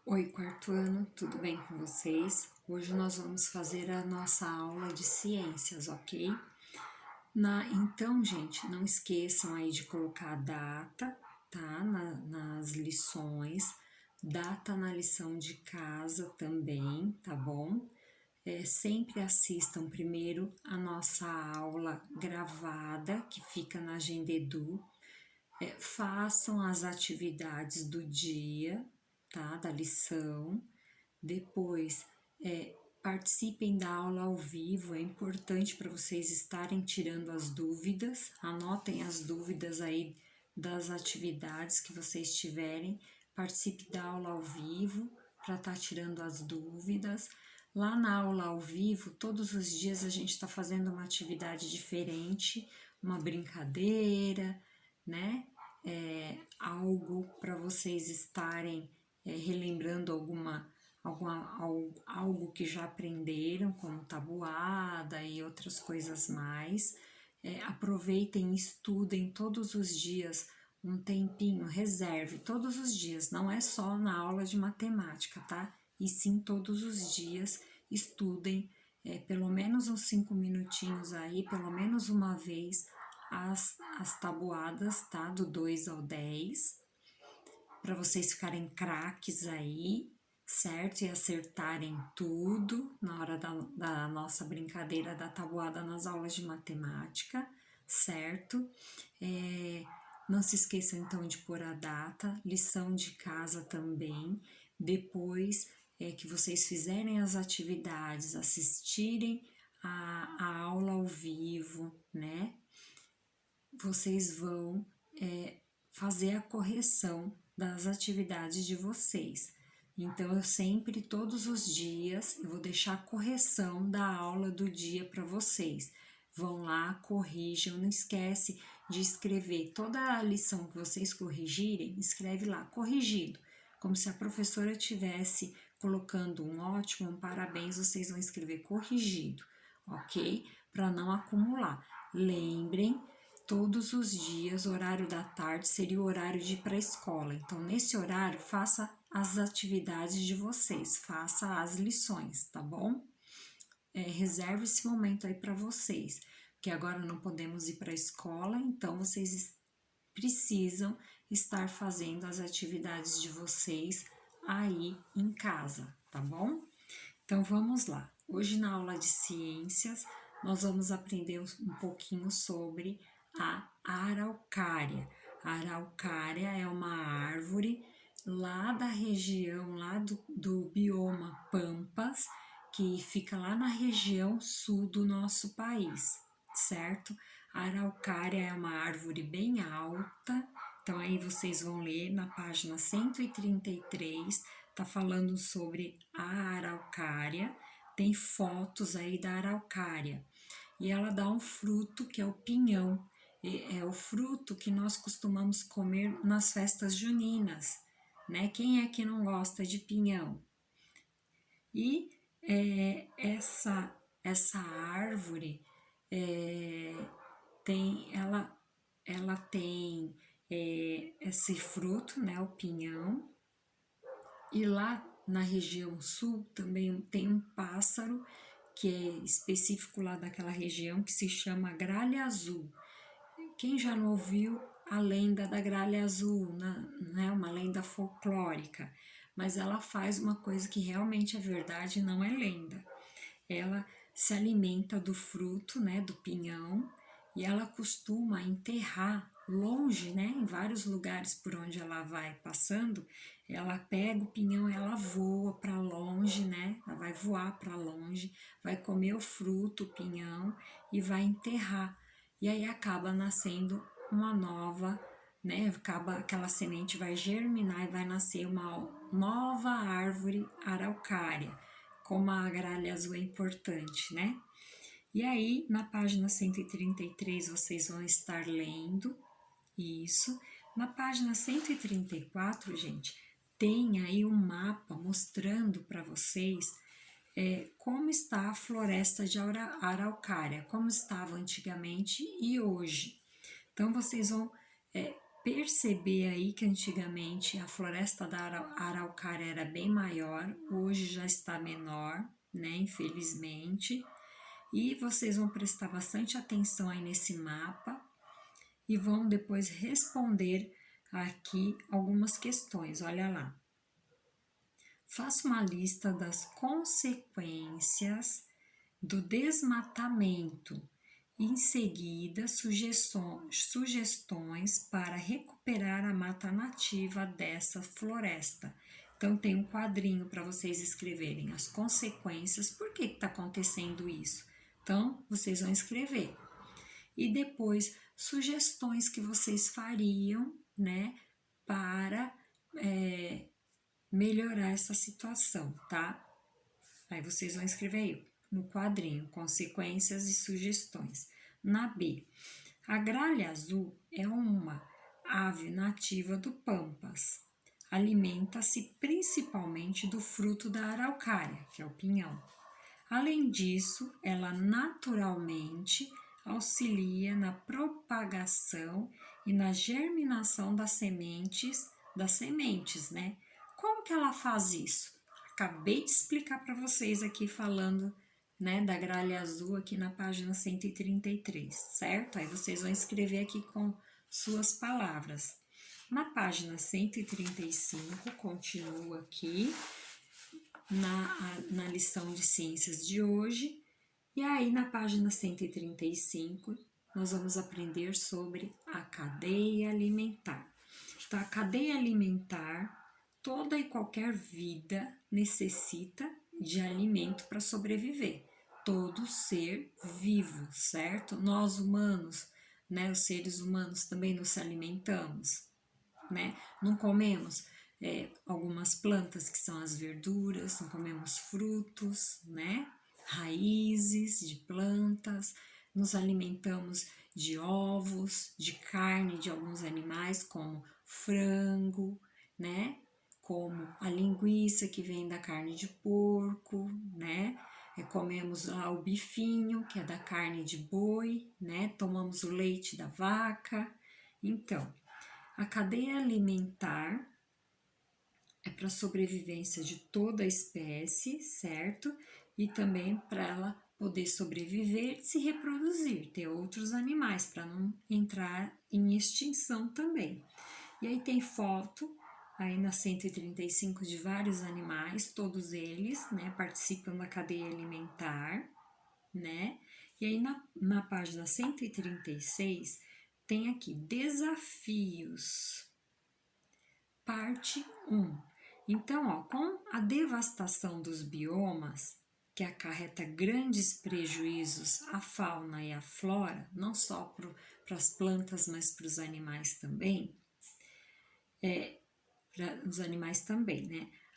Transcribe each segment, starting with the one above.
Oi, quarto ano, tudo bem com vocês? Hoje nós vamos fazer a nossa aula de ciências, ok? Então, gente, não esqueçam aí de colocar a data, tá? Nas lições, data na lição de casa também, tá bom? Sempre assistam primeiro a nossa aula gravada, que fica na Agenda Edu. Façam as atividades do dia, tá? Da lição. Depois, participem da aula ao vivo, é importante para vocês estarem tirando as dúvidas, anotem as dúvidas aí das atividades que vocês tiverem, participe da aula ao vivo para estar tirando as dúvidas. Lá na aula ao vivo, todos os dias a gente está fazendo uma atividade diferente, uma brincadeira, né? Algo para vocês estarem relembrando algo que já aprenderam, como tabuada e outras coisas mais. Aproveitem e estudem todos os dias um tempinho, reserve todos os dias, não é só na aula de matemática, tá? E sim todos os dias estudem pelo menos uns 5 minutinhos aí, pelo menos uma vez, as tabuadas, tá? Do 2 ao 10, para vocês ficarem craques aí, certo? E acertarem tudo na hora da nossa brincadeira da tabuada nas aulas de matemática, certo? Não se esqueçam então de pôr a data, lição de casa também. Depois que vocês fizerem as atividades, assistirem a aula ao vivo, né? Vocês vão fazer a correção das atividades de vocês. Então, eu sempre, todos os dias, eu vou deixar a correção da aula do dia para vocês. Vão lá, corrijam, não esquece de escrever toda a lição que vocês corrigirem, escreve lá, corrigido, como se a professora estivesse colocando um ótimo, um parabéns, vocês vão escrever corrigido, ok? Para não acumular. Lembrem, todos os dias, o horário da tarde seria o horário de ir para a escola. Então, nesse horário, faça as atividades de vocês, faça as lições, tá bom? Reserve esse momento aí para vocês, porque agora não podemos ir para a escola, então vocês precisam estar fazendo as atividades de vocês aí em casa, tá bom? Então vamos lá. Hoje na aula de ciências nós vamos aprender um pouquinho sobre a araucária. A araucária é uma árvore lá da região, lá do bioma Pampas, que fica lá na região sul do nosso país, certo? A araucária é uma árvore bem alta, então aí vocês vão ler na página 133, tá falando sobre a araucária, tem fotos aí da araucária, e ela dá um fruto que é o pinhão, é o fruto que nós costumamos comer nas festas juninas, né? Quem é que não gosta de pinhão? E essa árvore ela tem esse fruto, né, o pinhão, e lá na região sul também tem um pássaro que é específico lá daquela região que se chama gralha azul. Quem já não ouviu a lenda da gralha azul, né? Uma lenda folclórica, mas ela faz uma coisa que realmente é verdade, não é lenda. Ela se alimenta do fruto, né, do pinhão, e ela costuma enterrar longe, né, em vários lugares por onde ela vai passando, ela pega o pinhão, ela voa para longe, né, ela vai voar para longe, vai comer o fruto, o pinhão, e vai enterrar. E aí acaba nascendo uma nova, né, acaba aquela semente vai germinar e vai nascer uma nova árvore araucária, como a gralha azul é importante, né? E aí, na página 133, vocês vão estar lendo isso. Na página 134, gente, tem aí um mapa mostrando para vocês como está a floresta de araucária, como estava antigamente e hoje. Então, vocês vão perceber aí que antigamente a floresta da araucária era bem maior, hoje já está menor, né, infelizmente. E vocês vão prestar bastante atenção aí nesse mapa e vão depois responder aqui algumas questões, olha lá. Faça uma lista das consequências do desmatamento. Em seguida, sugestões para recuperar a mata nativa dessa floresta. Então, tem um quadrinho para vocês escreverem as consequências, por que está acontecendo isso. Então, vocês vão escrever. E depois, sugestões que vocês fariam, né, para melhorar essa situação, tá? Aí vocês vão escrever aí no quadrinho, consequências e sugestões. Na B, a gralha azul é uma ave nativa do Pampas. Alimenta-se principalmente do fruto da araucária, que é o pinhão. Além disso, ela naturalmente auxilia na propagação e na germinação das sementes, né? Como que ela faz isso? Acabei de explicar para vocês aqui falando, né, da gralha azul aqui na página 133, certo? Aí vocês vão escrever aqui com suas palavras. Na página 135, continua aqui na lição de ciências de hoje. E aí na página 135, nós vamos aprender sobre a cadeia alimentar. Então, a cadeia alimentar, toda e qualquer vida necessita de alimento para sobreviver. Todo ser vivo, certo? Nós humanos, né, os seres humanos também nos alimentamos, né? Não comemos algumas plantas que são as verduras, não comemos frutos, né? Raízes de plantas, nos alimentamos de ovos, de carne de alguns animais, como frango, né? Como a linguiça que vem da carne de porco, né? Comemos lá o bifinho, que é da carne de boi, né? Tomamos o leite da vaca. Então, a cadeia alimentar é para a sobrevivência de toda a espécie, certo? E também para ela poder sobreviver e se reproduzir, ter outros animais, para não entrar em extinção também. E aí tem foto, aí na 135, de vários animais, todos eles, né, participam da cadeia alimentar, né? E aí na página 136, tem aqui desafios, parte 1. Então, ó, com a devastação dos biomas, que acarreta grandes prejuízos à fauna e à flora, não só para as plantas, mas para os animais também, né?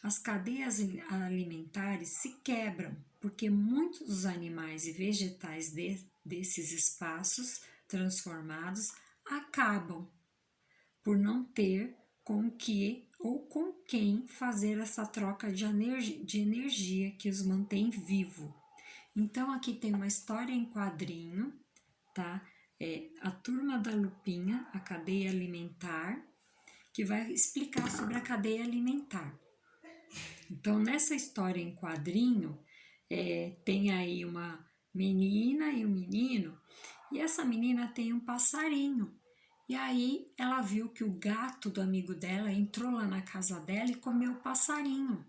As cadeias alimentares se quebram, porque muitos dos animais e vegetais desses espaços transformados acabam por não ter com o que ou com quem fazer essa troca de energia que os mantém vivo. Então aqui tem uma história em quadrinho, tá? A Turma da Lupinha, a cadeia alimentar, que vai explicar sobre a cadeia alimentar. Então, nessa história em quadrinho, tem aí uma menina e um menino, e essa menina tem um passarinho. E aí ela viu que o gato do amigo dela entrou lá na casa dela e comeu o passarinho.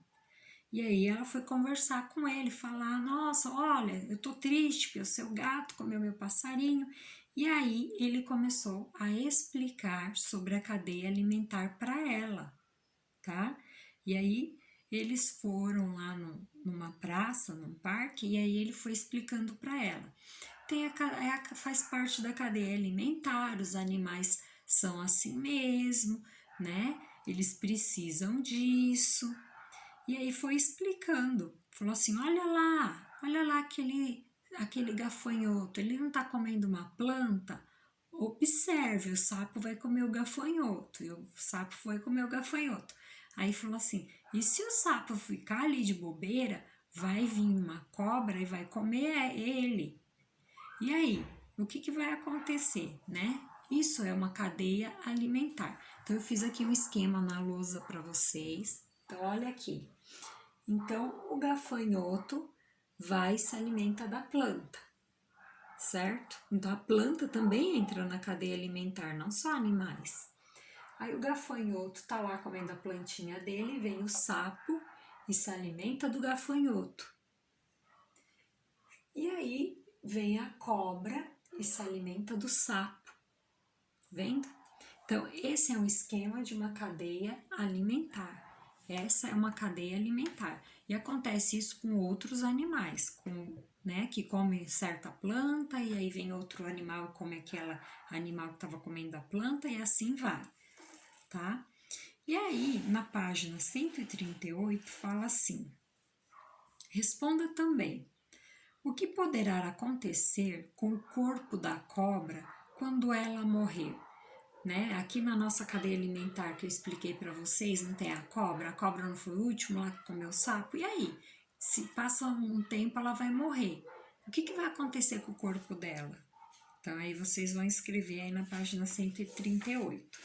E aí ela foi conversar com ele, falar, nossa, olha, eu tô triste porque o seu gato comeu meu passarinho. E aí ele começou a explicar sobre a cadeia alimentar para ela, tá? E aí eles foram lá numa praça, num parque, e aí ele foi explicando para ela. Faz parte da cadeia alimentar, os animais são assim mesmo, né? Eles precisam disso. E aí foi explicando, falou assim, olha lá aquele gafanhoto, ele não tá comendo uma planta? Observe, o sapo vai comer o gafanhoto, e o sapo foi comer o gafanhoto. Aí falou assim, e se o sapo ficar ali de bobeira, vai vir uma cobra e vai comer ele. E aí, o que vai acontecer, né? Isso é uma cadeia alimentar. Então, eu fiz aqui um esquema na lousa para vocês. Então, olha aqui. Então, o gafanhoto vai e se alimenta da planta, certo? Então, a planta também entra na cadeia alimentar, não só animais. Aí, o gafanhoto tá lá comendo a plantinha dele, vem o sapo e se alimenta do gafanhoto. E aí, vem a cobra e se alimenta do sapo, vendo? Então, esse é um esquema de uma cadeia alimentar. Essa é uma cadeia alimentar. E acontece isso com outros animais, que come certa planta, e aí vem outro animal e come aquela animal que estava comendo a planta, e assim vai, tá? E aí, na página 138, fala assim: responda também. O que poderá acontecer com o corpo da cobra quando ela morrer? Né? Aqui na nossa cadeia alimentar que eu expliquei para vocês, não tem a cobra não foi o último lá que comeu o sapo, e aí? Se passa um tempo, ela vai morrer. O que vai acontecer com o corpo dela? Então, aí vocês vão escrever aí na página 138.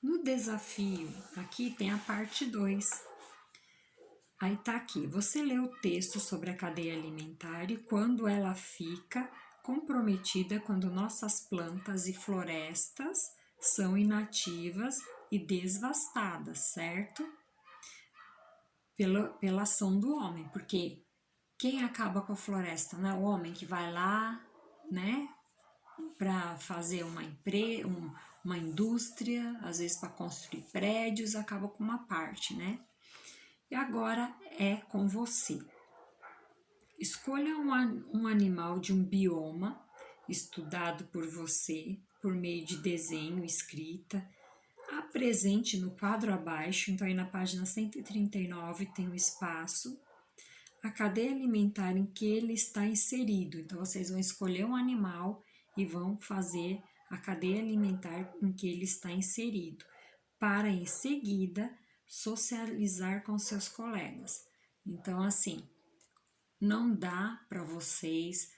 No desafio, aqui tem a parte 2. Aí tá aqui, você lê o texto sobre a cadeia alimentar e quando ela fica comprometida quando nossas plantas e florestas são inativas e devastadas, certo? Pela ação do homem, porque quem acaba com a floresta não é o homem que vai lá, né, para fazer uma indústria, às vezes para construir prédios, acaba com uma parte, né? E agora é com você. Escolha um animal de um bioma estudado por você, por meio de desenho, escrita. Apresente no quadro abaixo, então aí na página 139 tem um espaço, a cadeia alimentar em que ele está inserido. Então vocês vão escolher um animal e vão fazer a cadeia alimentar em que ele está inserido, para em seguida socializar com seus colegas. Então, assim, não dá para vocês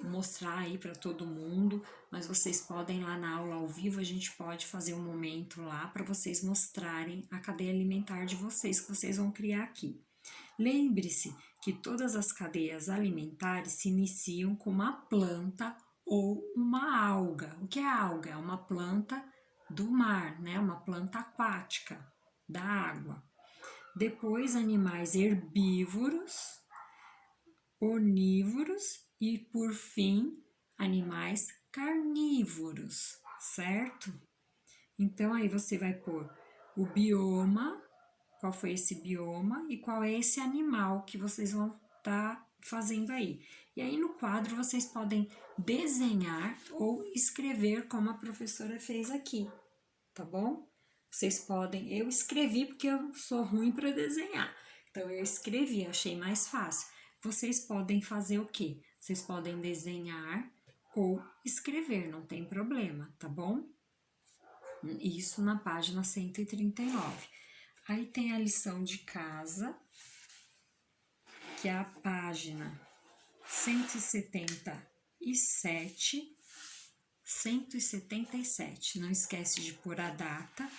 mostrar aí para todo mundo, mas vocês podem lá na aula ao vivo, a gente pode fazer um momento lá para vocês mostrarem a cadeia alimentar de vocês, que vocês vão criar aqui. Lembre-se que todas as cadeias alimentares se iniciam com uma planta ou uma alga. O que é alga? É uma planta do mar, né? Uma planta aquática da água. Depois, animais herbívoros, onívoros e, por fim, animais carnívoros, certo? Então, aí você vai pôr o bioma, qual foi esse bioma e qual é esse animal que vocês vão estar fazendo aí. E aí no quadro vocês podem desenhar ou escrever como a professora fez aqui, tá bom? Vocês podem, eu escrevi porque eu sou ruim para desenhar, então eu escrevi, achei mais fácil. Vocês podem fazer o quê? Vocês podem desenhar ou escrever, não tem problema, tá bom? Isso na página 139. Aí tem a lição de casa, que é a página 177, 177. Não esquece de pôr a data.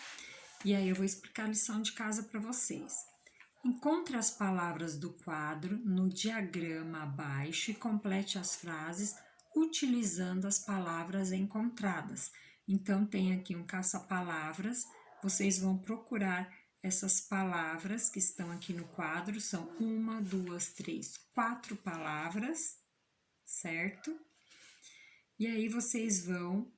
E aí eu vou explicar a lição de casa para vocês. Encontre as palavras do quadro no diagrama abaixo e complete as frases utilizando as palavras encontradas. Então, tem aqui um caça-palavras, vocês vão procurar essas palavras que estão aqui no quadro, são 1, 2, 3, 4 palavras, certo? E aí vocês vão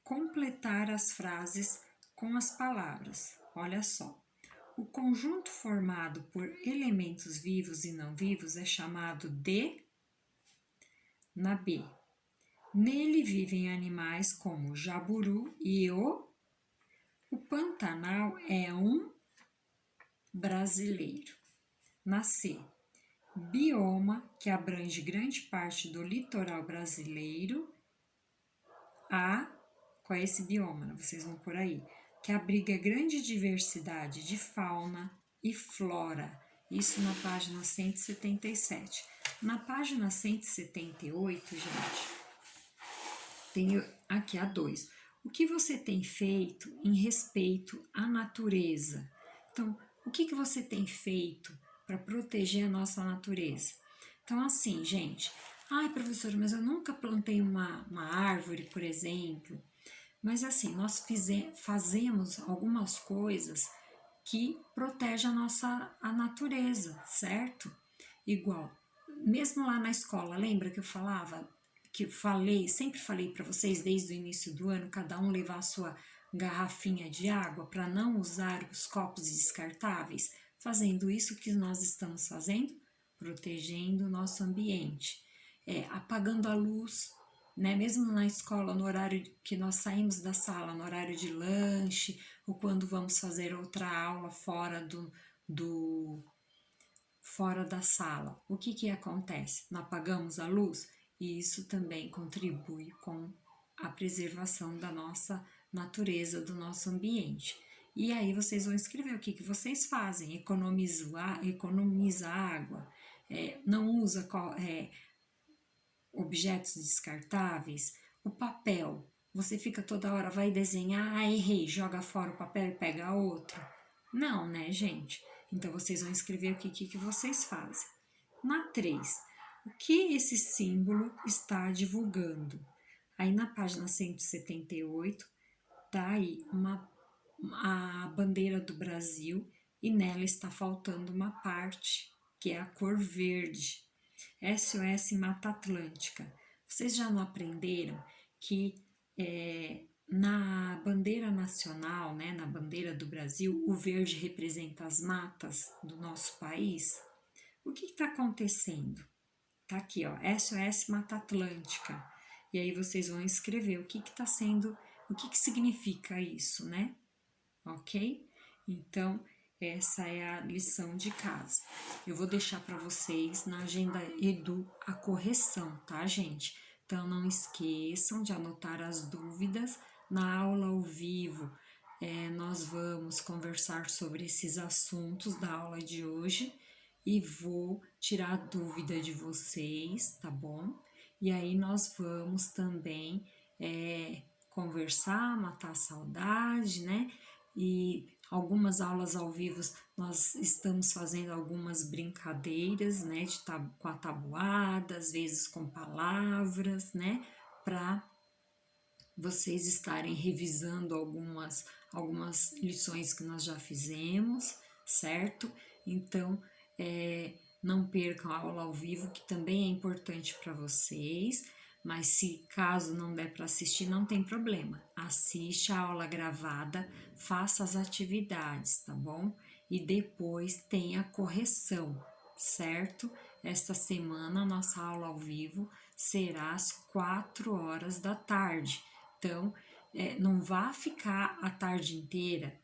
completar as frases com as palavras. Olha só. O conjunto formado por elementos vivos e não vivos é chamado de na B. Nele vivem animais como o jaburu e o Pantanal é um brasileiro. Na C. Bioma, que abrange grande parte do litoral brasileiro. Qual é esse bioma? Vocês vão por aí. Que abriga grande diversidade de fauna e flora. Isso na página 177. Na página 178, gente, Tenho aqui a 2. O que você tem feito em respeito à natureza? Então, o que você tem feito para proteger a nossa natureza? Então, assim, gente, ai, professora, mas eu nunca plantei uma árvore, por exemplo. Mas assim, nós fazemos algumas coisas que protegem a natureza, certo? Igual, mesmo lá na escola, lembra que eu falava, sempre falei para vocês desde o início do ano, cada um levar a sua garrafinha de água para não usar os copos descartáveis? Fazendo isso, o que nós estamos fazendo? Protegendo o nosso ambiente. Apagando a luz, né? Mesmo na escola, no horário que nós saímos da sala, no horário de lanche, ou quando vamos fazer outra aula do fora da sala. O que acontece? Nós apagamos a luz e isso também contribui com a preservação da nossa natureza, do nosso ambiente. E aí vocês vão escrever o que vocês fazem: economiza água, não usa objetos descartáveis, o papel. Você fica toda hora, vai desenhar, errei, joga fora o papel e pega outro. Não, né, gente? Então vocês vão escrever o que vocês fazem. Na 3, o que esse símbolo está divulgando? Aí na página 178, tá aí a bandeira do Brasil e nela está faltando uma parte, que é a cor verde. SOS Mata Atlântica. Vocês já não aprenderam que na bandeira nacional, né, na bandeira do Brasil, o verde representa as matas do nosso país? O que está acontecendo? Tá aqui, ó, SOS Mata Atlântica. E aí vocês vão escrever o que está sendo, o que significa isso, né? Ok? Então, essa é a lição de casa. Eu vou deixar para vocês na agenda Edu a correção, tá, gente? Então, não esqueçam de anotar as dúvidas na aula ao vivo. Nós vamos conversar sobre esses assuntos da aula de hoje e vou tirar a dúvida de vocês, tá bom? E aí nós vamos também conversar, matar a saudade, né? E algumas aulas ao vivo nós estamos fazendo algumas brincadeiras, né, com a tabuada, às vezes com palavras, né, para vocês estarem revisando algumas lições que nós já fizemos, certo? Então, não percam a aula ao vivo, que também é importante para vocês. Mas se caso não der para assistir, não tem problema. Assiste a aula gravada, faça as atividades, tá bom? E depois tem a correção, certo? Esta semana a nossa aula ao vivo será às 4 horas da tarde. Então, não vá ficar a tarde inteira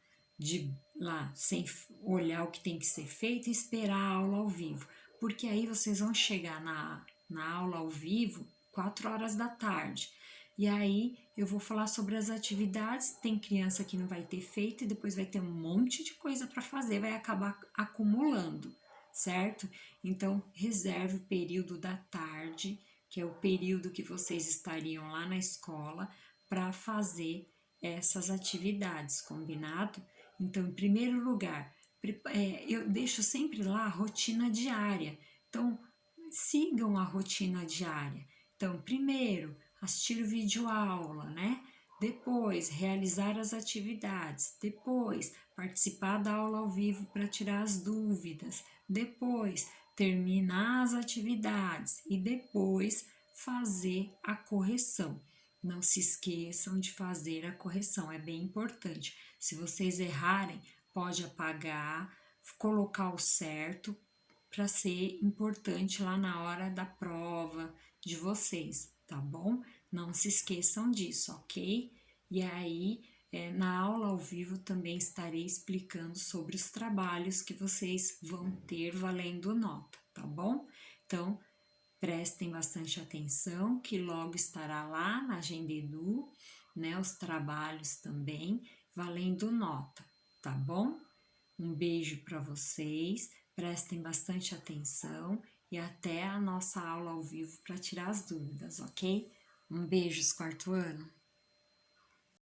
lá sem olhar o que tem que ser feito e esperar a aula ao vivo, porque aí vocês vão chegar na aula ao vivo 4 horas da tarde. E aí eu vou falar sobre as atividades. Tem criança que não vai ter feito e depois vai ter um monte de coisa para fazer, vai acabar acumulando, certo? Então, reserve o período da tarde, que é o período que vocês estariam lá na escola, para fazer essas atividades, combinado? Então, em primeiro lugar, eu deixo sempre lá a rotina diária. Então, sigam a rotina diária. Então, primeiro, assistir o vídeo aula, né? Depois, realizar as atividades. Depois, participar da aula ao vivo para tirar as dúvidas. Depois, terminar as atividades. E depois, fazer a correção. Não se esqueçam de fazer a correção, é bem importante. Se vocês errarem, pode apagar, colocar o certo para ser importante lá na hora da prova de vocês, tá bom? Não se esqueçam disso, ok? E aí, na aula ao vivo também estarei explicando sobre os trabalhos que vocês vão ter valendo nota, tá bom? Então, prestem bastante atenção, que logo estará lá na Agenda Edu, né? Os trabalhos também valendo nota, tá bom? Um beijo para vocês, prestem bastante atenção e até a nossa aula ao vivo para tirar as dúvidas, ok? Um beijo, quarto ano.